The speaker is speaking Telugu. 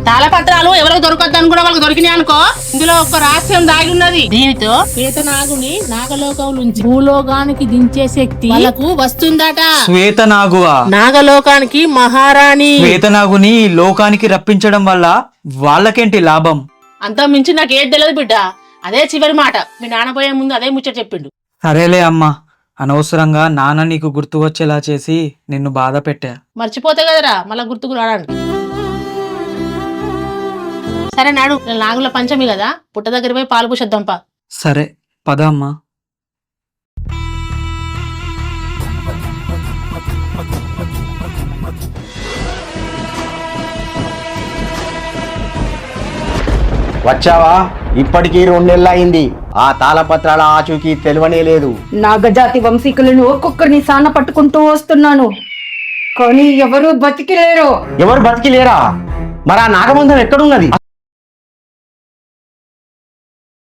తాళపత్రాలు ఎవరికి దొరకద్దని కూడా వాళ్ళకి దొరికినాయి అనుకో, ఇందులో ఒక రహస్యం దాగి ఉన్నది. దీనితో శ్వేతనాగుని నాగలోకం నుంచి భూలోకానికి దించే శక్తి వాళ్ళకు వస్తుందట. శ్వేతనాగువా? నాగలోకానికి మహారాణి. శ్వేతనాగుని ఈ లోకానికి రప్పించడం వల్ల వాళ్ళకేంటి లాభం? అంతా మించి నాకు ఏది తెలియదు బిడ్డ. అదే చివరి మాట. మీ నాన్న పోయే ముందు అదే ముచ్చట చెప్పిండు. సరేలే అమ్మా, అనవసరంగా నాన్న నీకు గుర్తు వచ్చేలా చేసి నిన్ను బాధ పెట్టా. మర్చిపోతే కదరా మళ్ళా గుర్తుకు రావడానికి. సరే నాడు, నాగుల పంచమి కదా, పుట్ట దగ్గర పోయి పాలు పూసేద్దాంపా. సరే పద అమ్మా. వచ్చావా? ఇప్పటికీ 2 నెలలు అయింది. ఆ తాళపత్రాల ఆచూకీ తెలివనే లేదు. నాగజాతి వంశీకులను ఒక్కొక్కరిని సాన పట్టుకుంటూ వస్తున్నాను, కానీ ఎవరు బతికిలేరు. ఎవరు బతికి లేరా? మరి ఆ నాగబంధం ఎక్కడున్నది?